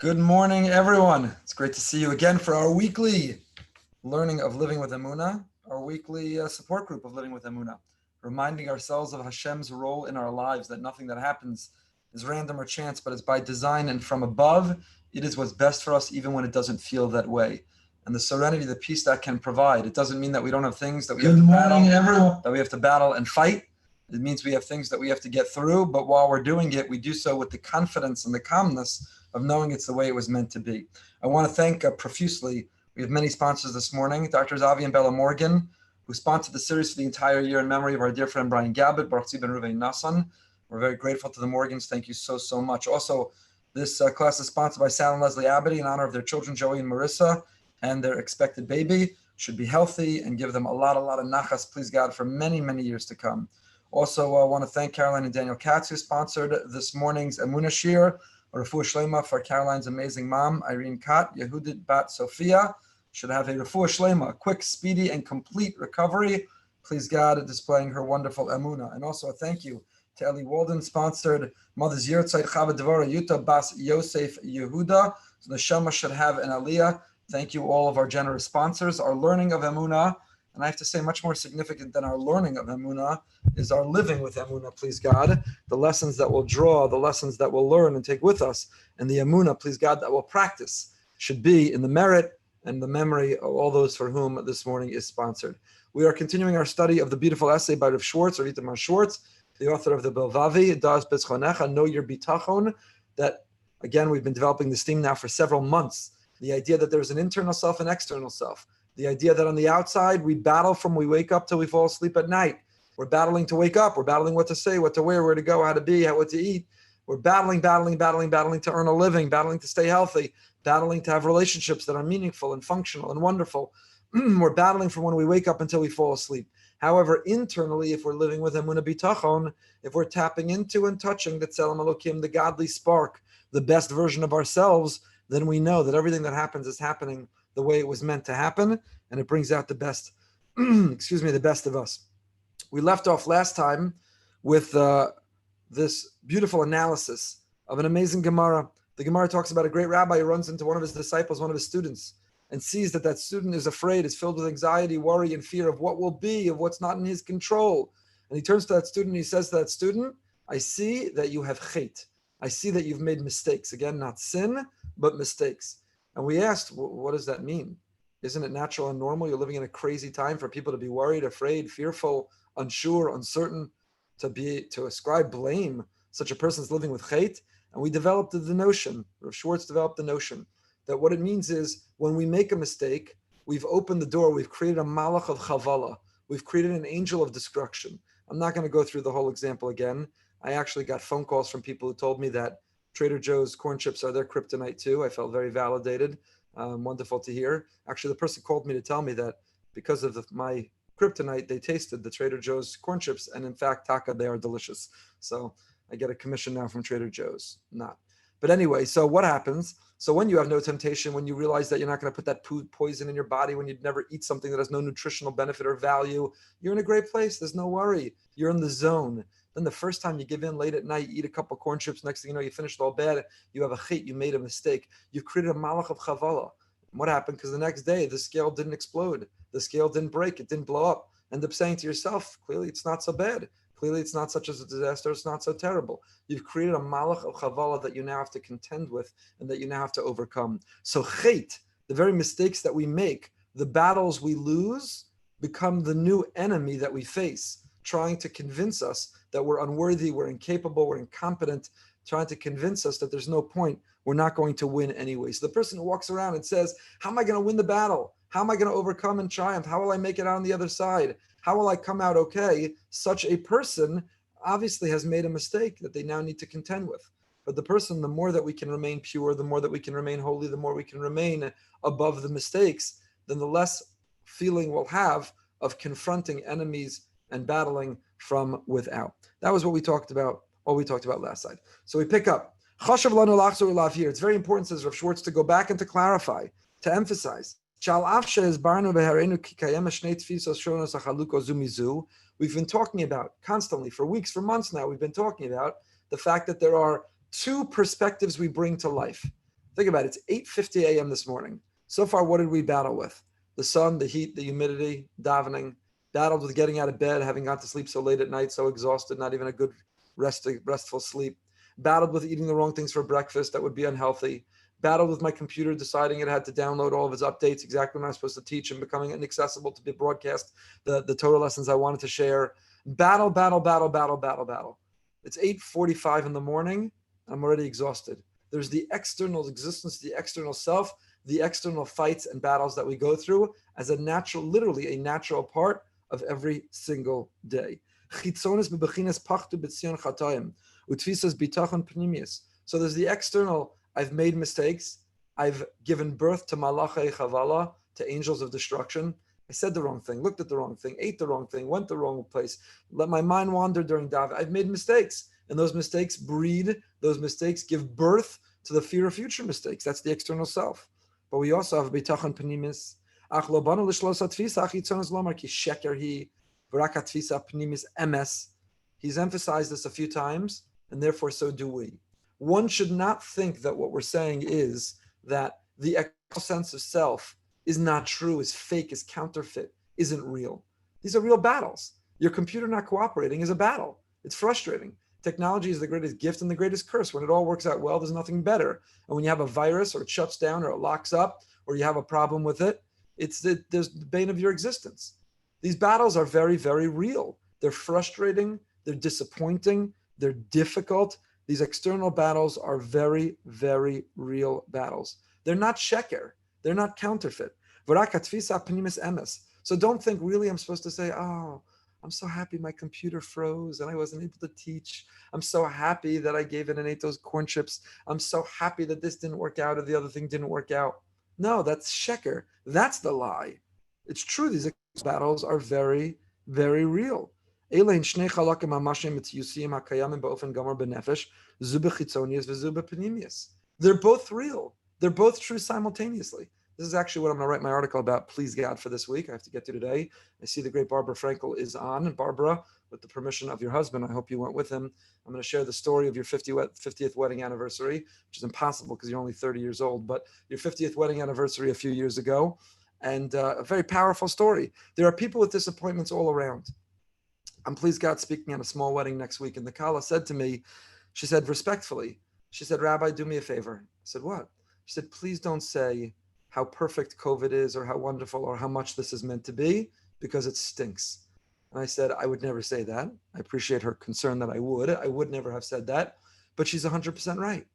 Good morning, everyone. It's great to see you again for our weekly learning of Living with Emunah, our weekly support group of Living with Emunah, reminding ourselves of Hashem's role in our lives, that nothing that happens is random or chance, but it's by design and from above. It is what's best for us, even when it doesn't feel that way. And the serenity, the peace that can provide. It doesn't mean that we don't have things that we have to battle, everyone. That we have to battle and fight. It means we have things that we have to get through, but while we're doing it, we do so with the confidence and the calmness of knowing it's the way it was meant to be. I want to thank profusely. We have many sponsors this morning. Dr. Zavi and Bella Morgan, who sponsored the series for the entire year in memory of our dear friend Brian Gabbett, Baruch Tzvi Ben Ruvain Nassan. We're very grateful to the Morgans. Thank you so, so much. Also, this class is sponsored by Sal and Leslie Abedy in honor of their children, Joey and Marissa, and their expected baby. Should be healthy and give them a lot of nachas, please God, for many, many years to come. Also, I want to thank Caroline and Daniel Katz, who sponsored this morning's Emunah Shir, a refuah shlema for Caroline's amazing mom, Irene Kot, Yehudit Bat Sophia. Should have a refuah shlema, a quick, speedy, and complete recovery. Please God, displaying her wonderful Emunah. And also a thank you to Ellie Walden, sponsored Mother's Yurtzeit Chava Devora Yuta Bas Yosef Yehuda. So the Shema should have an Aliyah. Thank you, all of our generous sponsors. Our learning of Emunah, and I have to say much more significant than our learning of Emunah, is our living with Emunah, please God. The lessons that we'll draw, the lessons that we'll learn and take with us, and the Emunah, please God, that we'll practice should be in the merit and the memory of all those for whom this morning is sponsored. We are continuing our study of the beautiful essay by Rav Schwartz, or Itamar Schwartz, the author of the Belvavi, Das Bezchonecha, Know Your Bitachon, that, again, we've been developing this theme now for several months. The idea that there's an internal self and external self. The idea that on the outside, we battle from we wake up till we fall asleep at night. We're battling to wake up. We're battling what to say, what to wear, where to go, how to be, what to eat. We're battling to earn a living, battling to stay healthy, battling to have relationships that are meaningful and functional and wonderful. We're battling from when we wake up until we fall asleep. However, internally, if we're living with Emunah Bitachon, if we're tapping into and touching the Tzelem Elokim, the godly spark, the best version of ourselves, then we know that everything that happens is happening the way it was meant to happen, and it brings out the best, the best of us. We left off last time with this beautiful analysis of an amazing Gemara. The Gemara talks about a great rabbi who runs into one of his disciples, one of his students, and sees that that student is afraid, is filled with anxiety, worry, and fear of what will be, of what's not in his control. And he turns to that student and he says to that student, I see that you have chait. I see that you've made mistakes. Again, not sin, but mistakes. And we asked, what does that mean? Isn't it natural and normal? You're living in a crazy time for people to be worried, afraid, fearful, unsure, uncertain, to ascribe blame. Such a person's living with chait. And we developed the notion, Rav Schwartz developed the notion, that what it means is when we make a mistake, we've opened the door, we've created a malach of chavala, we've created an angel of destruction. I'm not going to go through the whole example again. I actually got phone calls from people who told me that Trader Joe's corn chips are their kryptonite too. I felt very validated. Wonderful to hear. Actually, the person called me to tell me that because of my kryptonite, they tasted the Trader Joe's corn chips, and in fact, taka, they are delicious. So I get a commission now from Trader Joe's. Not. But anyway, so what happens? So when you have no temptation, when you realize that you're not going to put that poison in your body, when you'd never eat something that has no nutritional benefit or value, you're in a great place. There's no worry. You're in the zone. Then the first time you give in late at night, you eat a couple of corn chips, next thing you know, you finished all bad, you have a chait, you made a mistake. You've created a malach of chavala. What happened? Because the next day, the scale didn't explode. The scale didn't break. It didn't blow up. End up saying to yourself, clearly it's not so bad. Clearly it's not such a disaster. It's not so terrible. You've created a malach of chavala that you now have to contend with and that you now have to overcome. So chait, the very mistakes that we make, the battles we lose, become the new enemy that we face, trying to convince us that we're unworthy, we're incapable, we're incompetent, trying to convince us that there's no point, we're not going to win anyway. So the person who walks around and says, how am I going to win the battle? How am I going to overcome and triumph? How will I make it out on the other side? How will I come out okay? Such a person obviously has made a mistake that they now need to contend with. But the person, the more that we can remain pure, the more that we can remain holy, the more we can remain above the mistakes, then the less feeling we'll have of confronting enemies and battling from without. That was what we talked about, last side. So we pick up. It's very important, says Rav Schwartz, to go back and to clarify, to emphasize. We've been talking about constantly for weeks, for months now, we've been talking about the fact that there are two perspectives we bring to life. Think about it. It's 8:50 a.m. this morning. So far, what did we battle with? The sun, the heat, the humidity, davening, battled with getting out of bed, having gone to sleep so late at night, so exhausted, not even a good restful sleep, battled with eating the wrong things for breakfast that would be unhealthy, battled with my computer deciding it had to download all of its updates exactly when I was supposed to teach and becoming inaccessible to be broadcast the Torah lessons I wanted to share. Battle, battle, battle, battle, battle, battle. It's 8:45 in the morning. I'm already exhausted. There's the external existence, the external self, the external fights and battles that we go through as a natural, literally a natural part of every single day. So there's the external, I've made mistakes. I've given birth to malachei chavala, to angels of destruction. I said the wrong thing, looked at the wrong thing, ate the wrong thing, went the wrong place, let my mind wander during daven. I've made mistakes. And those mistakes those mistakes give birth to the fear of future mistakes. That's the external self. But we also have bitachon pnimis. Ach lo banu l'shlos hatfisa ach yitzon zlomar ki sheker hi v'rak hatfisa pnimis emes. He's emphasized this a few times, and therefore so do we. One should not think that what we're saying is that the external sense of self is not true, is fake, is counterfeit, isn't real. These are real battles. Your computer not cooperating is a battle. It's frustrating. Technology is the greatest gift and the greatest curse. When it all works out well, there's nothing better. And when you have a virus or it shuts down or it locks up or you have a problem with it, there's the bane of your existence. These battles are very, very real. They're frustrating. They're disappointing. They're difficult. These external battles are very, very real battles. They're not sheker. They're not counterfeit. So don't think really I'm supposed to say, oh, I'm so happy my computer froze and I wasn't able to teach. I'm so happy that I gave it and ate those corn chips. I'm so happy that this didn't work out or the other thing didn't work out. No, that's sheker. That's the lie. It's true. These battles are very, very real. They're both real. They're both true simultaneously. This is actually what I'm going to write my article about, please God, for this week. I have to get to today. I see the great Barbara Frankel is on. And Barbara, with the permission of your husband, I hope you went with him. I'm going to share the story of your 50th wedding anniversary, which is impossible because you're only 30 years old, but your 50th wedding anniversary a few years ago. And a very powerful story. There are people with disappointments all around. I'm, please God, speaking at a small wedding next week. And the Kala said to me, she said respectfully, she said, Rabbi, do me a favor. I said, what? She said, please don't say how perfect COVID is or how wonderful or how much this is meant to be, because it stinks. And I said, I would never say that. I appreciate her concern that I would never have said that, but she's 100% right.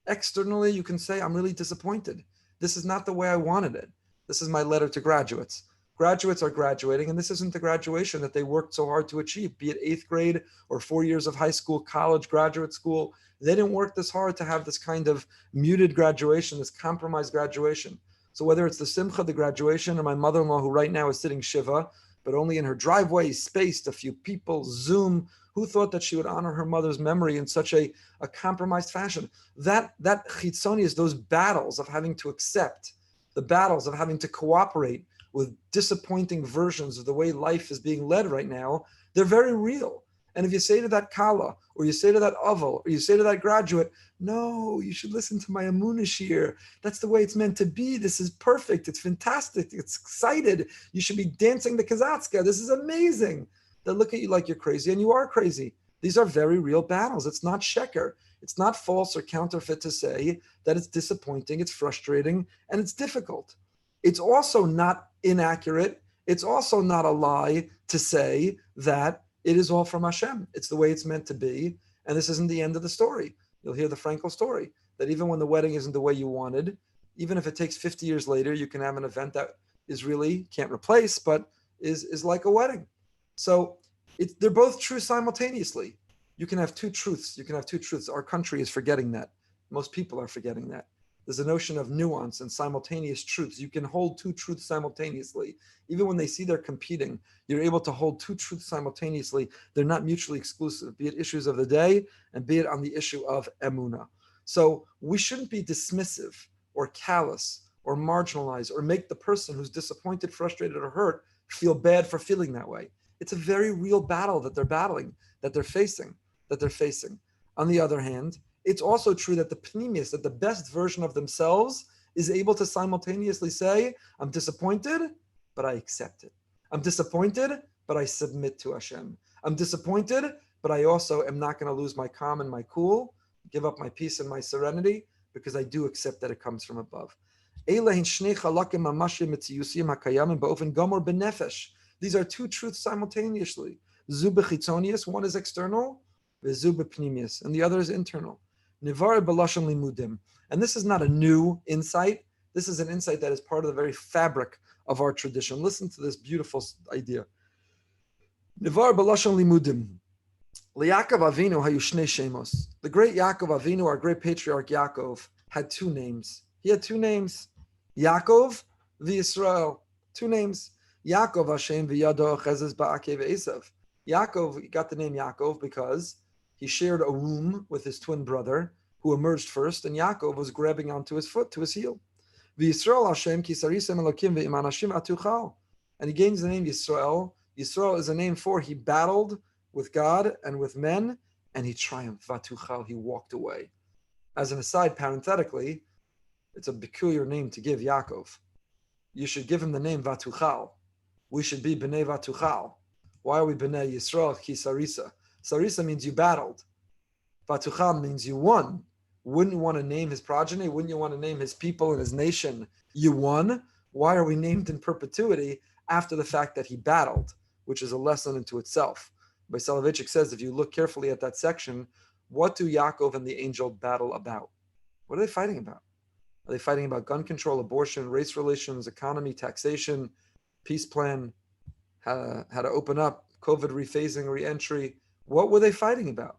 Externally, you can say, I'm really disappointed. This is not the way I wanted it. This is my letter to graduates. Graduates are graduating, and this isn't the graduation that they worked so hard to achieve, be it 8th grade or 4 years of high school, college, graduate school. They didn't work this hard to have this kind of muted graduation, this compromised graduation. So whether it's the simcha, the graduation, or my mother-in-law who right now is sitting shiva, but only in her driveway, spaced, a few people, Zoom, who thought that she would honor her mother's memory in such a compromised fashion? That chitzoni is those battles of having to accept, the battles of having to cooperate with disappointing versions of the way life is being led right now. They're very real. And if you say to that kala, or you say to that aval, or you say to that graduate, no, you should listen to my Emunah shir. That's the way it's meant to be. This is perfect. It's fantastic. It's excited. You should be dancing the kazatska. This is amazing. They'll look at you like you're crazy, and you are crazy. These are very real battles. It's not sheker. It's not false or counterfeit to say that it's disappointing, it's frustrating, and it's difficult. It's also not inaccurate. It's also not a lie to say that it is all from Hashem. It's the way it's meant to be. And this isn't the end of the story. You'll hear the Frankel story, that even when the wedding isn't the way you wanted, even if it takes 50 years later, you can have an event that is really, can't replace, but is like a wedding. So they're both true simultaneously. You can have two truths. You can have two truths. Our country is forgetting that. Most people are forgetting that. There's a notion of nuance and simultaneous truths. You can hold two truths simultaneously. Even when they see they're competing, you're able to hold two truths simultaneously. They're not mutually exclusive, be it issues of the day and be it on the issue of Emunah. So we shouldn't be dismissive or callous or marginalize or make the person who's disappointed, frustrated, or hurt feel bad for feeling that way. It's a very real battle that they're battling, that they're facing. On the other hand, it's also true that the pnimius, that the best version of themselves is able to simultaneously say, I'm disappointed, but I accept it. I'm disappointed, but I submit to Hashem. I'm disappointed, but I also am not going to lose my calm and my cool, give up my peace and my serenity, because I do accept that it comes from above. These are two truths simultaneously. One is external, and the other is internal. And this is not a new insight. This is an insight that is part of the very fabric of our tradition. Listen to this beautiful idea. Nivar b'lashon limudim. Li'Yaakov Avinu hayu shnei shemos. The great Yaakov Avinu, our great patriarch Yaakov, had two names. He had two names. Yaakov v'Yisrael. Two names. Yaakov Hashem v'yado chezes ba'akev Esav. Yaakov got the name Yaakov because he shared a womb with his twin brother, who emerged first, and Yaakov was grabbing onto his foot, to his heel. V'Yisrael Hashem ki sarisem elokim ve'im anashim atuchal. And he gains the name Yisrael. Yisrael is a name for he battled with God and with men, and he triumphed. Vatuchal, he walked away. As an aside, parenthetically, it's a peculiar name to give Yaakov. You should give him the name Vatuchal. We should be B'nai Vatuchal. Why are we B'nai Yisrael ki sarisa? Sarisa means you battled. Vatuchal means you won. Wouldn't you want to name his progeny? Wouldn't you want to name his people and his nation? You won. Why are we named in perpetuity after the fact that he battled, which is a lesson into itself? By Soloveitchik says, if you look carefully at that section, what do Yaakov and the angel battle about? What are they fighting about? Are they fighting about gun control, abortion, race relations, economy, taxation, peace plan, how to open up, COVID rephasing, re-entry? What were they fighting about?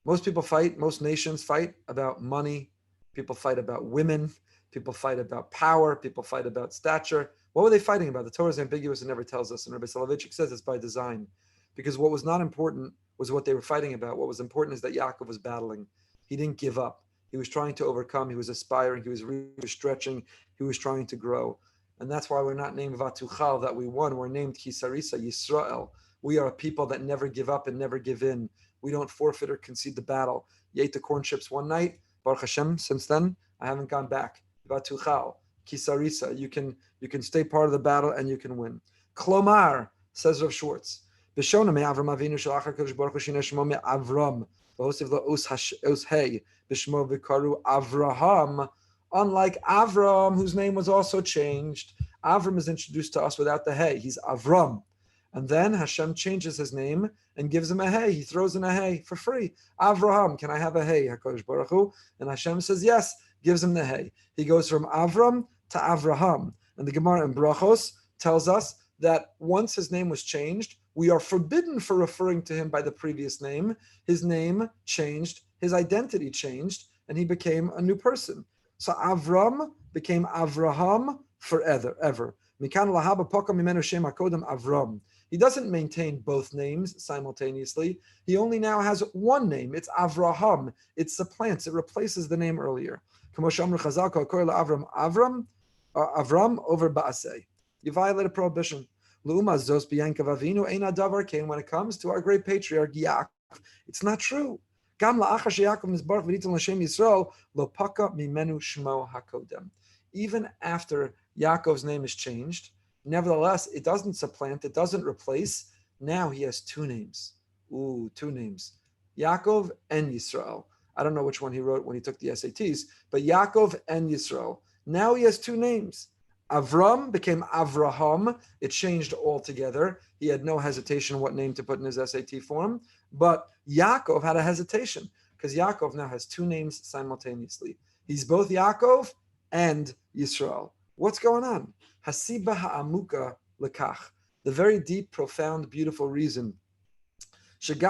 Most people fight, most nations fight about money. People fight about women. People fight about power. People fight about stature. What were they fighting about? The Torah is ambiguous and never tells us. And Rabbi Soloveitchik says it's by design. Because what was not important was what they were fighting about. What was important is that Yaakov was battling. He didn't give up. He was trying to overcome. He was aspiring. He was stretching. He was trying to grow. And that's why we're not named Vatuchal, that we won. We're named Kisarisa, Yisrael. We are a people that never give up and never give in. We don't forfeit or concede the battle. You ate the corn chips one night. Baruch Hashem, since then, I haven't gone back. Vatuchal, Kisarisa. You can stay part of the battle and you can win. Klomar, says Rav Schwartz. B'shona me'Avram Avinu shalach HaKadosh Baruch Hu shina shmo me'Avram v'hosiv lo os hey b'shmo v'karu Avraham. Unlike Avram, whose name was also changed, Avram is introduced to us without the hey. He's Avram. And then Hashem changes his name and gives him a hey. He throws in a hey for free. Avraham, can I have a hey, HaKadosh Baruch Hu? And Hashem says yes, gives him the hey. He goes from Avram to Avraham. And the Gemara in Brachos tells us that once his name was changed, we are forbidden for referring to him by the previous name. His name changed, his identity changed, and he became a new person. So Avram became Avraham forever. Avram. He doesn't maintain both names simultaneously. He only now has one name. It's Avraham. It supplants, it replaces the name earlier. Avram over Ba'aseh. You violate a prohibition. When it comes to our great patriarch Yaakov, it's not true. Even after Yaakov's name is changed, nevertheless, it doesn't supplant, it doesn't replace. Now he has two names. Two names. Yaakov and Yisrael. I don't know which one he wrote when he took the SATs, but Yaakov and Yisrael. Now he has two names. Avram became Avraham. It changed altogether. He had no hesitation what name to put in his SAT form. But Yaakov had a hesitation because Yaakov now has two names simultaneously. He's both Yaakov and Yisrael. What's going on? Hasiba ha'amuka lekach. The very deep, profound, beautiful reason. Because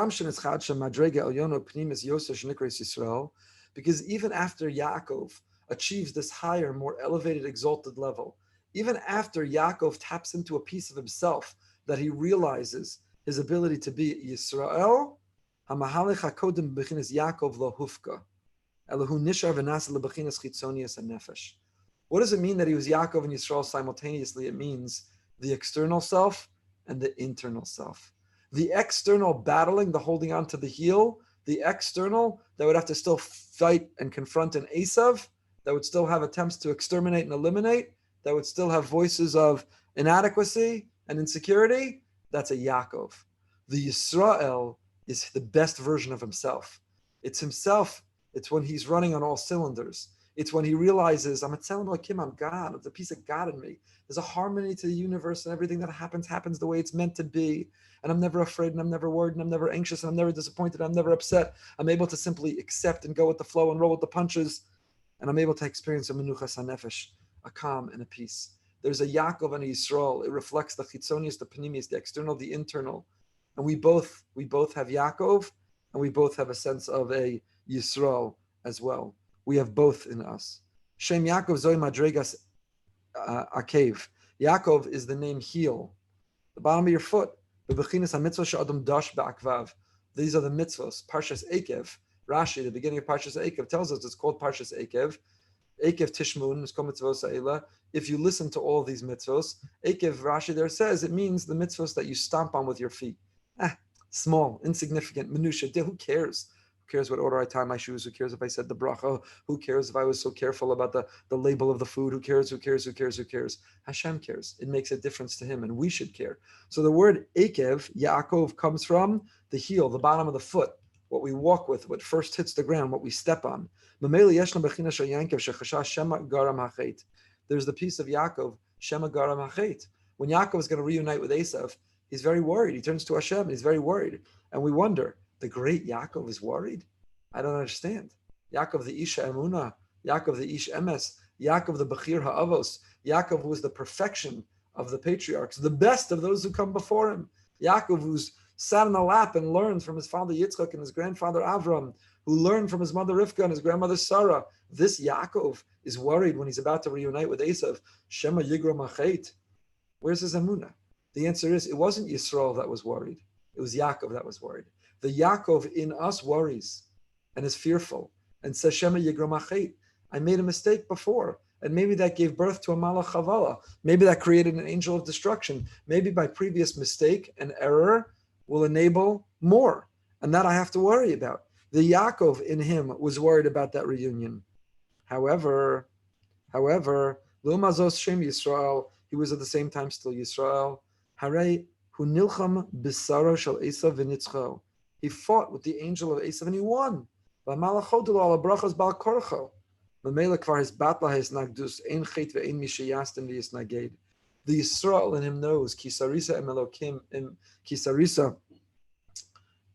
even after Yaakov achieves this higher, more elevated, exalted level, even after Yaakov taps into a piece of himself that he realizes his ability to be Yisrael, Hamahalech HaKodim b'chinas Yaakov lo hufka, Elohu nishar v'nasa lebechinas chitzonias hanefesh. What does it mean that he was Yaakov and Yisrael simultaneously? It means the external self and the internal self. The external battling, the holding on to the heel, The external that would have to still fight and confront an Esav, that would still have attempts to exterminate and eliminate, that would still have voices of inadequacy and insecurity, that's a Yaakov. The Yisrael is the best version of himself. It's himself. It's when he's running on all cylinders. It's when he realizes, I'm a Tzelem Elokim, I'm God. There's a piece of God in me. There's a harmony to the universe, and everything that happens the way it's meant to be. And I'm never afraid, and I'm never worried, and I'm never anxious, and I'm never disappointed, and I'm never upset. I'm able to simply accept and go with the flow and roll with the punches. And I'm able to experience a menuchas hanefesh, a calm and a peace. There's a Yaakov and a Yisrael. It reflects the chitzonius, the panimius, the external, the internal. And we both have Yaakov, and we both have a sense of a Yisrael as well. We have both in us. Shem Yaakov Zoy Madregas Akev. Yaakov is the name heel, the bottom of your foot. These are the mitzvos. Parshas Ekev. Rashi, the beginning of Parshas Ekev, tells us it's called Parshas Ekev. Ekev Tishmun is called mitzvos ha'ela. If you listen to all these mitzvos, Ekev, Rashi there says, it means the mitzvos that you stomp on with your feet. Small, insignificant, minutiae. Who cares? Who cares what order I tie my shoes? Who cares if I said the bracha? Who cares if I was so careful about the label of the food? Who cares? Hashem cares. It makes a difference to him, and we should care. So the word Ekev, Yaakov, comes from the heel, the bottom of the foot, what we walk with, what first hits the ground, what we step on. There's the piece of Yaakov, Shema Garam Hachet. When Yaakov is going to reunite with Esav, he's very worried. He turns to Hashem, and he's very worried. And we wonder, the great Yaakov is worried? I don't understand. Yaakov the Isha Emunah, Yaakov the Ish Emes, Yaakov the Bechir Ha'avos, Yaakov who was the perfection of the patriarchs, the best of those who come before him. Yaakov who's sat in the lap and learned from his father Yitzchak and his grandfather Avram, who learned from his mother Rivka and his grandmother Sarah. This Yaakov is worried when he's about to reunite with Esav. Shema Yigro Machet. Where's his Emunah? The answer is, it wasn't Yisrael that was worried. It was Yaakov that was worried. The Yaakov in us worries and is fearful and says, Shema Yigro Machet. I made a mistake before. And maybe that gave birth to a Malach Chavala. Maybe that created an angel of destruction. Maybe my previous mistake and error will enable more. And that I have to worry about. The Yaakov in him was worried about that reunion. However, L'mazos Shem Yisrael, he was at the same time still Yisrael. Harei hu nilcham b'saro shel Esav v'nitzcho. He fought with the angel of Esav and he won. V'malachot lo ala brachos bal korcho. V'meila kvar his batla his nagdus ein chet ve'ein mishayastin v'yisnaged. The Yisrael in him knows kisarisa em Elokim em kisarisa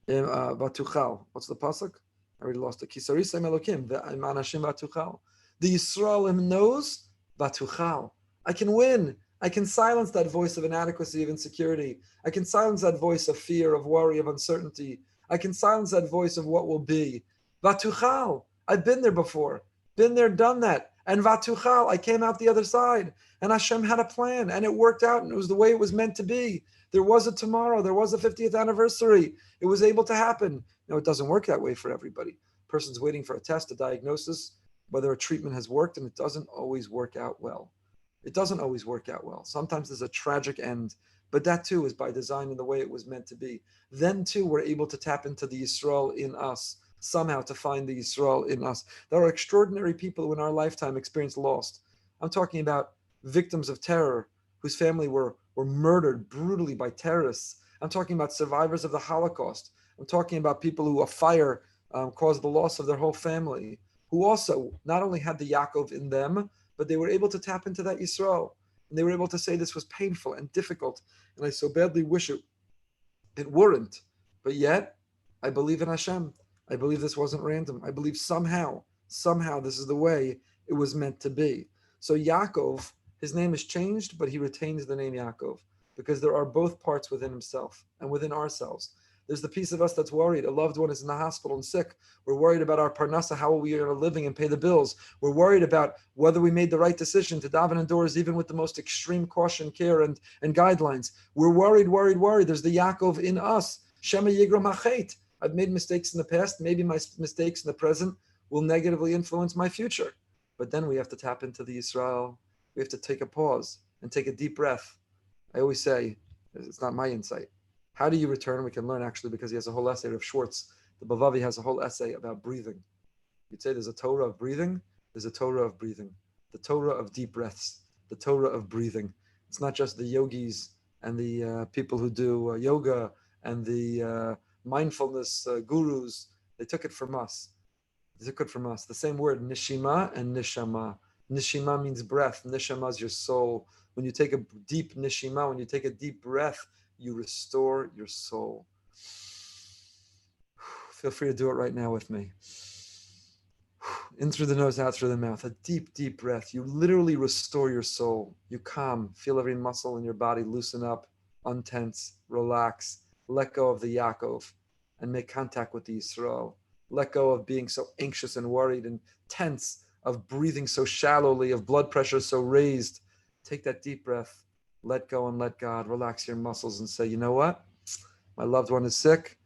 vatuchal. What's the pasuk? I already lost it. Kisarisa em Elokim ve'em anashim vatuchal. The Yisrael in him knows vatuchal. I can win. I can silence that voice of inadequacy, of insecurity. I can silence that voice of fear, of worry, of uncertainty. I can silence that voice of what will be. Vatuchal. I've been there before. Been there, done that. And Vatuchal, I came out the other side. And Hashem had a plan. And it worked out. And it was the way it was meant to be. There was a tomorrow. There was a 50th anniversary. It was able to happen. No, it doesn't work that way for everybody. A person's waiting for a test, a diagnosis, whether a treatment has worked, and it doesn't always work out well. It doesn't always work out well. Sometimes there's a tragic end, but that too is by design and the way it was meant to be. Then too, we're able to tap into the Yisrael in us, somehow to find the Yisrael in us. There are extraordinary people who in our lifetime experienced loss. I'm talking about victims of terror whose family were murdered brutally by terrorists. I'm talking about survivors of the Holocaust. I'm talking about people who a fire caused the loss of their whole family, who also not only had the Yaakov in them, but they were able to tap into that Yisrael. And they were able to say this was painful and difficult. And I so badly wish it weren't. But yet, I believe in Hashem. I believe this wasn't random. I believe somehow this is the way it was meant to be. So Yaakov, his name is changed, but he retains the name Yaakov because there are both parts within himself and within ourselves. There's the piece of us that's worried. A loved one is in the hospital and sick. We're worried about our parnasa, how we are living and pay the bills. We're worried about whether we made the right decision to daven indoors, even with the most extreme caution, care, and guidelines. We're worried. There's the Yaakov in us. Shema Yigro Machet. I've made mistakes in the past. Maybe my mistakes in the present will negatively influence my future. But then we have to tap into the Yisrael. We have to take a pause and take a deep breath. I always say, it's not my insight. How do you return? We can learn actually because he has a whole essay of Schwartz The Bavavi has a whole essay about breathing. You'd say there's a Torah of breathing, there's a Torah of breathing, the Torah of deep breaths, the Torah of breathing. It's not just the yogis and the people who do yoga and the mindfulness gurus. They took it from us. They took it from us. The same word, nishima and nishama. Nishima means breath. Nishama is your soul. When you take a deep nishima, when you take a deep breath, you restore your soul. Feel free to do it right now with me. In through the nose, out through the mouth. A deep, deep breath. You literally restore your soul. You calm. Feel every muscle in your body loosen up, untense, relax. Let go of the Yaakov and make contact with the Yisrael. Let go of being so anxious and worried and tense, of breathing so shallowly, of blood pressure so raised. Take that deep breath. Let go and let God. Relax your muscles and say, you know what? My loved one is sick.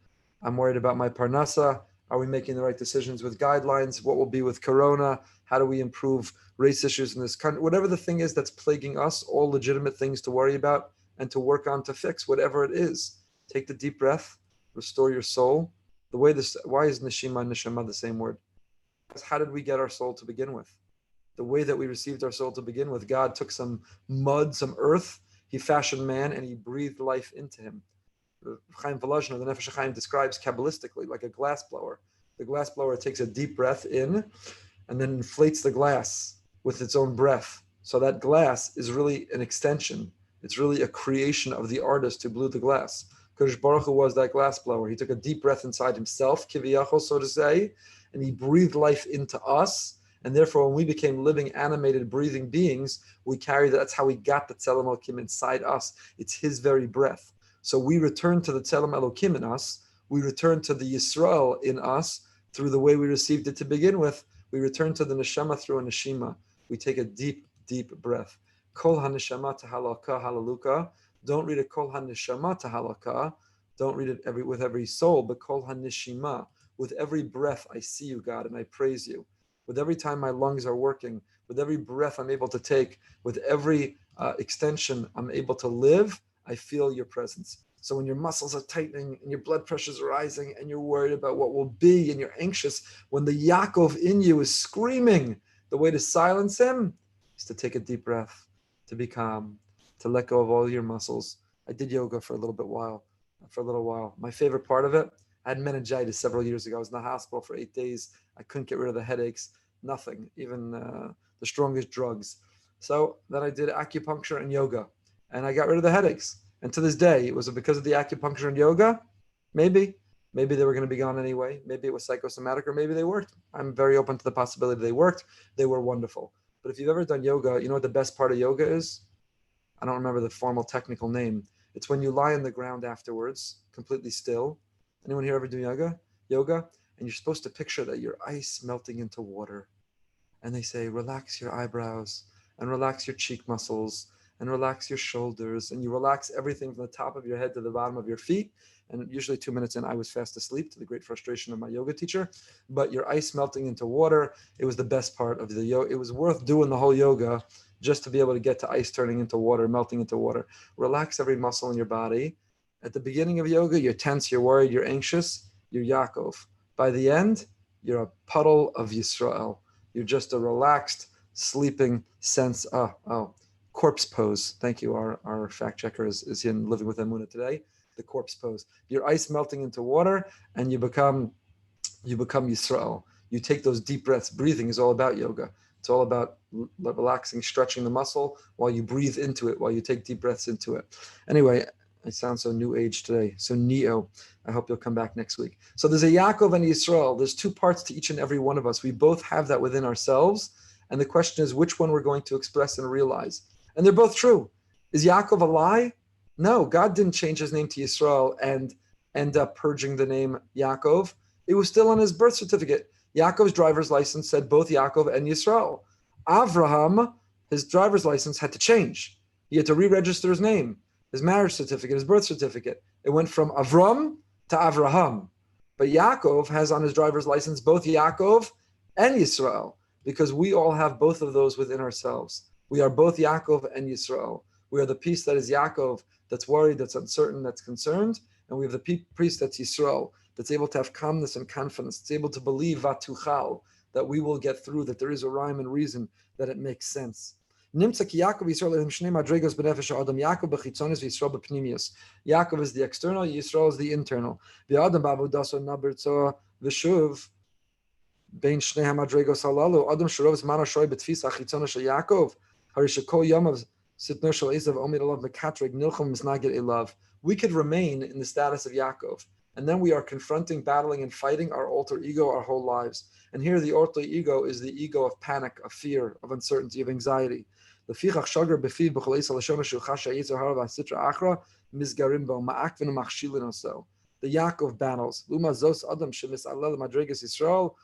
I'm worried about my parnasa. Are we making the right decisions with guidelines? What will be with corona? How do we improve race issues in this country? Whatever the thing is that's plaguing us, all legitimate things to worry about and to work on to fix, whatever it is. Take the deep breath, restore your soul. Why is nishima and nishama the same word? Because how did we get our soul to begin with? The way that we received our soul to begin with, God took some mud, some earth, he fashioned man and he breathed life into him. Chaim Volozhiner, the Nefesh Chaim, describes Kabbalistically like a glass blower. The glass blower takes a deep breath in and then inflates the glass with its own breath. So that glass is really an extension. It's really a creation of the artist who blew the glass. Kodesh Baruch Hu was that glass blower. He took a deep breath inside himself, kiviyachol, so to say, and he breathed life into us. And therefore, when we became living, animated, breathing beings, we carry that. That's how we got the Tzelem Elokim inside us. It's his very breath. So we return to the Tzelem Elokim in us. We return to the Yisrael in us through the way we received it to begin with. We return to the neshama through a neshima. We take a deep, deep breath. Kol ha-neshama tahalaka halaluka. Don't read it kol ha-neshama tahalaka. Don't read it with every soul, but kol ha-neshima. With every breath, I see you, God, and I praise you. With every time my lungs are working, with every breath I'm able to take, with every extension I'm able to live, I feel your presence. So when your muscles are tightening and your blood pressure is rising and you're worried about what will be and you're anxious, when the Yaakov in you is screaming, the way to silence him is to take a deep breath, to be calm, to let go of all your muscles. I did yoga for a little while. My favorite part of it, I had meningitis several years ago. I was in the hospital for 8 days. I couldn't get rid of the headaches, nothing, even the strongest drugs. So then I did acupuncture and yoga. And I got rid of the headaches. And to this day, was it because of the acupuncture and yoga? Maybe. Maybe they were going to be gone anyway. Maybe it was psychosomatic, or maybe they worked. I'm very open to the possibility they worked. They were wonderful. But if you've ever done yoga, you know what the best part of yoga is? I don't remember the formal technical name. It's when you lie on the ground afterwards, completely still. Anyone here ever do yoga? And you're supposed to picture that you're ice melting into water. And they say, relax your eyebrows and relax your cheek muscles and relax your shoulders, and you relax everything from the top of your head to the bottom of your feet. And usually 2 minutes in, I was fast asleep, to the great frustration of my yoga teacher. But your ice melting into water, it was the best part of the yoga. It was worth doing the whole yoga just to be able to get to ice turning into water, melting into water. Relax every muscle in your body. At the beginning of yoga, you're tense, you're worried, you're anxious, you're Yaakov. By the end, you're a puddle of Yisrael. You're just a relaxed, sleeping sense. Corpse pose. Thank you. Our fact checker is in Living with Emunah today. The corpse pose. Your ice melting into water, and you become Yisrael. You take those deep breaths. Breathing is all about yoga. It's all about relaxing, stretching the muscle while you breathe into it, while you take deep breaths into it. Anyway, I sound so new age today, so neo. I hope you'll come back next week. So there's a Yaakov and Yisrael. There's two parts to each and every one of us. We both have that within ourselves. And the question is which one we're going to express and realize. And they're both true. Is Yaakov a lie? No, God didn't change his name to Yisrael and end up purging the name Yaakov. It was still on his birth certificate. Yaakov's driver's license said both Yaakov and Yisrael. Avraham, his driver's license had to change. He had to re-register his name, his marriage certificate, his birth certificate. It went from Avram to Avraham. But Yaakov has on his driver's license both Yaakov and Yisrael, because we all have both of those within ourselves. We are both Yaakov and Yisrael. We are the piece that is Yaakov, that's worried, that's uncertain, that's concerned, and we have the piece that's Yisrael, that's able to have calmness and confidence, that's able to believe vatuchal, that we will get through, that there is a rhyme and reason, that it makes sense. Yaakov is the external, Yisrael is the internal. בין שני המדרגות הללו, אדם שרוב זמן השוי בתפיסה החיצונה של יעקב, הרי שכל ימיו שטנו של עשיו עומד עליו מקטרג נלחם ומסנגד אליו. We could remain in the status of Yaakov, and then we are confronting, battling, and fighting our alter ego our whole lives. And here the alter ego is the ego of panic, of fear, of uncertainty, of anxiety. לפיכך שגר בפיו בכל עשה לשון שהוא חש היצר הרע והסטרא אחרא מסגרים בו, מעכבין ומכשילין עשו. The Yaakov battles. Luma zos adam shemis'alel madregas Yisrael.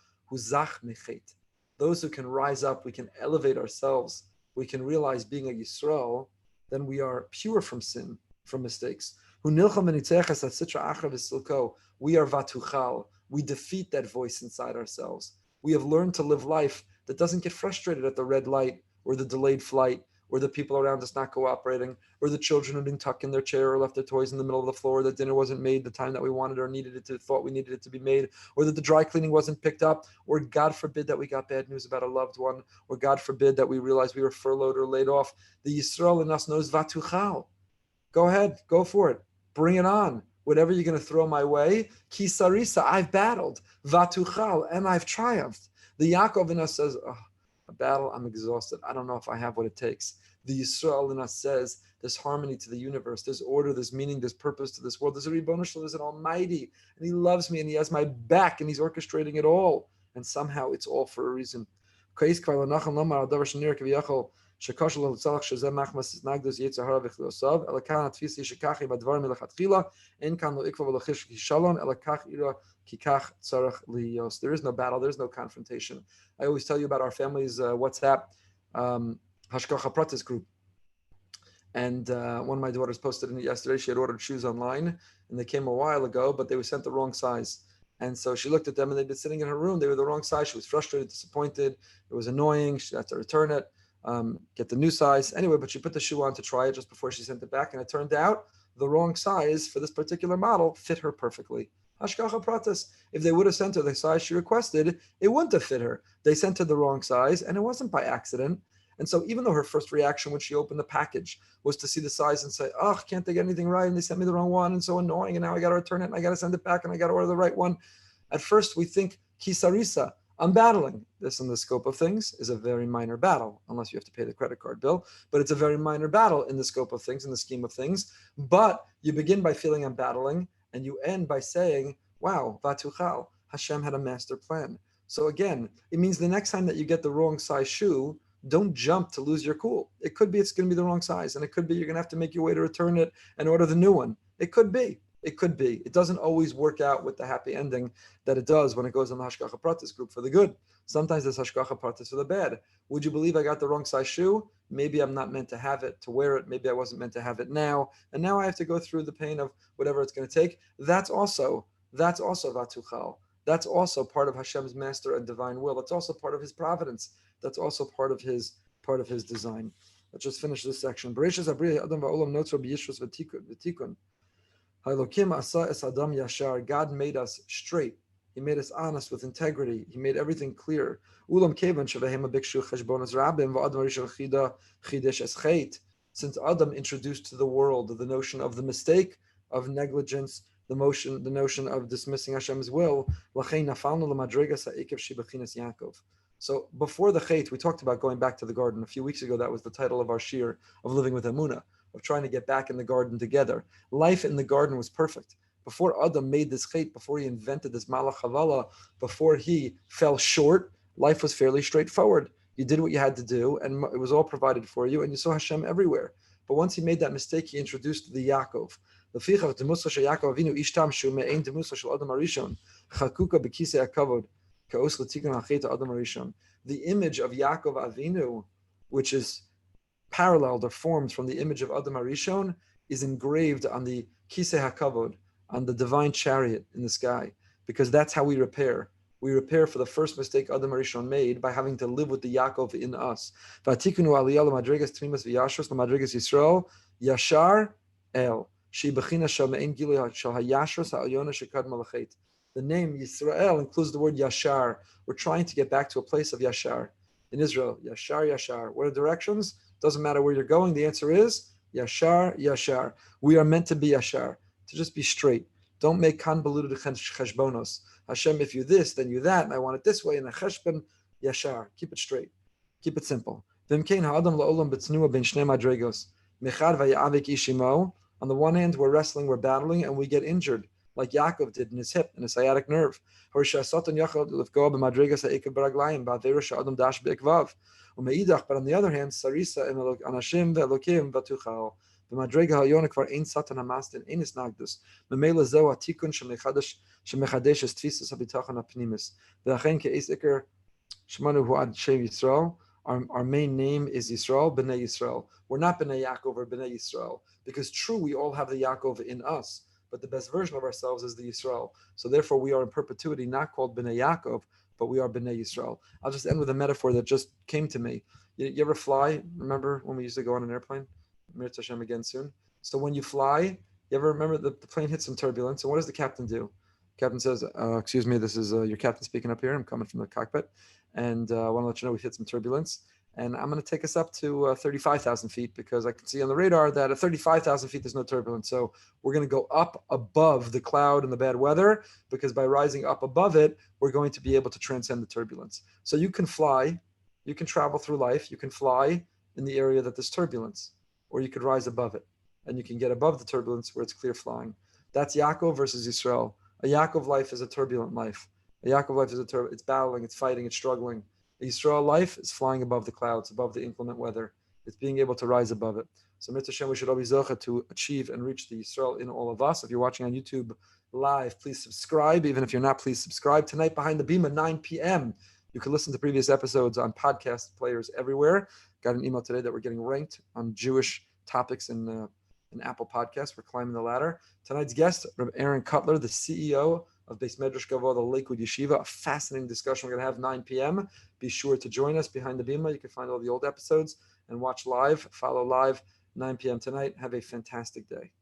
Those who can rise up, we can elevate ourselves, we can realize being a Yisrael, then we are pure from sin, from mistakes. We are vatuchal. We defeat that voice inside ourselves. We have learned to live life that doesn't get frustrated at the red light or the delayed flight, or the people around us not cooperating, or the children who didn't tuck in their chair or left their toys in the middle of the floor, that dinner wasn't made the time that we wanted or needed it to, thought we needed it to be made, or that the dry cleaning wasn't picked up, or God forbid that we got bad news about a loved one, or God forbid that we realized we were furloughed or laid off. The Yisrael in us knows vatuchal. Go ahead, go for it. Bring it on. Whatever you're going to throw my way, ki sarisa, I've battled. Vatuchal, and I've triumphed. The Yaakov in us says, oh, a battle, I'm exhausted. I don't know if I have what it takes. The Yisrael in us says there's harmony to the universe, there's order, there's meaning, there's purpose to this world. There's a Ribono Shel Olam, there's an Almighty, and He loves me, and He has my back, and He's orchestrating it all. And somehow it's all for a reason. There is no battle, there's no confrontation. I always tell you about our family's WhatsApp Hashgacha Pratis group. And one of my daughters posted in it yesterday. She had ordered shoes online, and they came a while ago, but they were sent the wrong size. And so she looked at them, and they'd been sitting in her room. They were the wrong size. She was frustrated, disappointed. It was annoying. She had to return it, get the new size. Anyway, but she put the shoe on to try it just before she sent it back, and it turned out the wrong size for this particular model fit her perfectly. Hashgacha Pratis. If they would have sent her the size she requested, it wouldn't have fit her. They sent her the wrong size, and it wasn't by accident. And so even though her first reaction when she opened the package was to see the size and say, oh, can't they get anything right? And they sent me the wrong one, and so annoying, and now I got to return it, and I got to send it back, and I got to order the right one. At first we think, ki sarisa, I'm battling. This in the scope of things is a very minor battle, unless you have to pay the credit card bill, but it's a very minor battle in the scope of things, in the scheme of things. But you begin by feeling I'm battling, and you end by saying, wow, vatuchal, Hashem had a master plan. So again, it means the next time that you get the wrong size shoe, don't jump to lose your cool. It could be it's going to be the wrong size, and it could be you're going to have to make your way to return it and order the new one. It could be. It could be. It doesn't always work out with the happy ending that it does when it goes on the Hashgacha Pratis group for the good. Sometimes there's Hashgacha Pratis for the bad. Would you believe I got the wrong size shoe? Maybe I'm not meant to have it, to wear it. Maybe I wasn't meant to have it now. And now I have to go through the pain of whatever it's going to take. That's also Vatuchal. That's also part of Hashem's master and divine will. It's also part of His providence. That's also part of His design. Let's just finish this section. Bereshis habriya adam va'olam notzar b'yishrus v'tikun. Ha'elokim asa es adam yashar. God made us straight. He made us honest with integrity. He made everything clear. Ulam kevan shevehem bikshu cheshbonos rabim va'adam rishon chidesh es chet. Since Adam introduced to the world the notion of the mistake, of negligence, the notion of dismissing Hashem's will. So before the Chet, we talked about going back to the garden. A few weeks ago, that was the title of our shir of living with Emunah, of trying to get back in the garden together. Life in the garden was perfect. Before Adam made this Chet, before he invented this Malach Havala, before he fell short, life was fairly straightforward. You did what you had to do, and it was all provided for you, and you saw Hashem everywhere. But once he made that mistake, he introduced the Yaakov. The image of Yaakov Avinu, which is paralleled or formed from the image of Adam Arishon, is engraved on the Kisei HaKavod, on the divine chariot in the sky, because that's how we repair. We repair for the first mistake Adam Arishon made by having to live with the Yaakov in us. V'atikunu aliyah l'madregas trimas v'yashros l'madregas Yisrael yashar el. She bechina shel me'en gilui shel hayashros ha'alyona shekadma l'chet. The name Yisrael includes the word Yashar. We're trying to get back to a place of Yashar. In Israel, Yashar, Yashar. What are directions? Doesn't matter where you're going. The answer is Yashar, Yashar. We are meant to be Yashar, to just be straight. Don't make convoluted cheshbonos. Hashem, if you this, then you that, and I want it this way, and a cheshbon, Yashar. Keep it straight. Keep it simple. V'imkein ha'adam la'olam b'tznua ben shnei madregos. Mechad v'ya'avik ishimo. On the one hand, we're wrestling, we're battling, and we get injured, like Yaakov did in his hip, in his sciatic nerve. And but on the other hand, Sarisa Anashim ve'Elokim v'Tuchal. B'madrega ha'yona kvar ein satan hamastin ein isnagdus. Memela zo atikun shemechadesh es tfisas habitachon hapnimis. V'achen ke'es iker shmanu hu ad shem Yisrael. Our main name is Yisrael, B'nai Yisrael. We're not B'nai Yaakov or B'nai Yisrael, because true, we all have the Yaakov in us, but the best version of ourselves is the Yisrael. So therefore, we are in perpetuity not called B'nai Yaakov, but we are B'nai Yisrael. I'll just end with a metaphor that just came to me. You ever fly? Remember when we used to go on an airplane? Mir Hashem again soon. So when you fly, you ever remember the plane hits some turbulence, and what does the captain do? Captain says, excuse me, this is your captain speaking up here. I'm coming from the cockpit. And I want to let you know we've hit some turbulence. And I'm going to take us up to 35,000 feet, because I can see on the radar that at 35,000 feet, there's no turbulence. So we're going to go up above the cloud and the bad weather, because by rising up above it, we're going to be able to transcend the turbulence. So you can fly, you can travel through life, you can fly in the area that there's turbulence, or you could rise above it, and you can get above the turbulence where it's clear flying. That's Yaakov versus Yisrael. A Yaakov life is a turbulent life. A Yaakov life is it's battling, it's fighting, it's struggling. A Yisrael life is flying above the clouds, above the inclement weather. It's being able to rise above it. So Mitzvah Hashem, we should all be zocha to achieve and reach the Yisrael in all of us. If you're watching on YouTube live, please subscribe. Even if you're not, please subscribe. Tonight, Behind the Bima, 9 p.m. You can listen to previous episodes on podcast players everywhere. Got an email today that we're getting ranked on Jewish topics in Apple Podcasts. We're climbing the ladder. Tonight's guest, Rabbi Aaron Cutler, the CEO of Beis Medrash Gavoh, the Lakewood Yeshiva. A fascinating discussion we're going to have 9 p.m. Be sure to join us behind the Bima. You can find all the old episodes and watch live, follow live, 9 p.m. tonight. Have a fantastic day.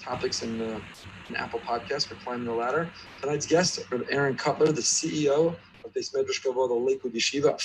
Topics in Apple Podcasts. We're climbing the ladder. Tonight's guest, Rabbi Aaron Cutler, the CEO of Beis Medrash Gavoh, the Lakewood Yeshiva.